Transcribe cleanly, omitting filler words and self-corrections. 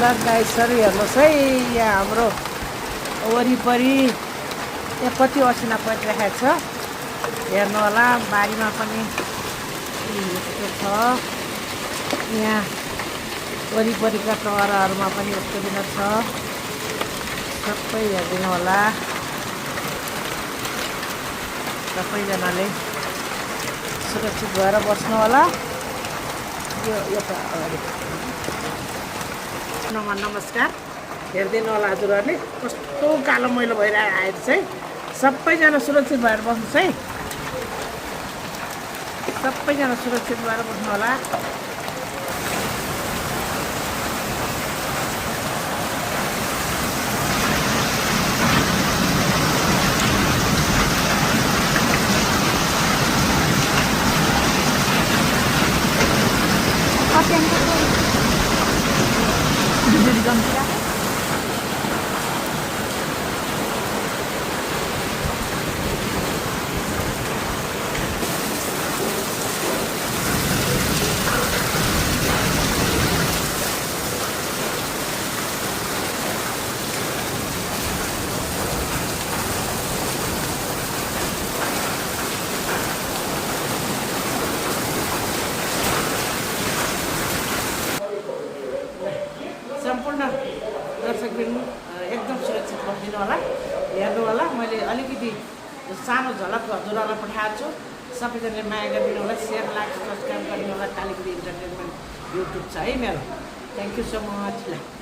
गाइसहरू हेर्नुहोस् है, यहाँ हाम्रो वरिपरि यहाँ कति असिना परिरहेको छ हेर्नु होला। बारीमा पनि यस्तो छ, यहाँ वरिपरिका टहराहरूमा पनि यस्तो दिन छ। सबै हेरिदिनु होला, सबैजनाले सुरक्षित भएर बस्नु होला। यो त अगाडि नमस्कार, हेरिदिनु होला हजुरहरूले कस्तो कालो मैलो भइरहेको चाहिँ। सबैजना सुरक्षित भएर बस्नुहोस् है, सबैजना सुरक्षित भएर बस्नु होला। सम्पूर्ण दर्शकबिन एकदम सुरक्षित बस्दिनु होला, हेर्नु होला। मैले अलिकति सानो झलक हजुरहरूलाई पठाएको छु। सबैजनाले माया गरिदिनु होला, सेयर लाइक सब्सक्राइब गरिदिनु होला। कालीगुडी इन्टरटेनमेन्ट युट्युब छ है मेरो। Thank you so much.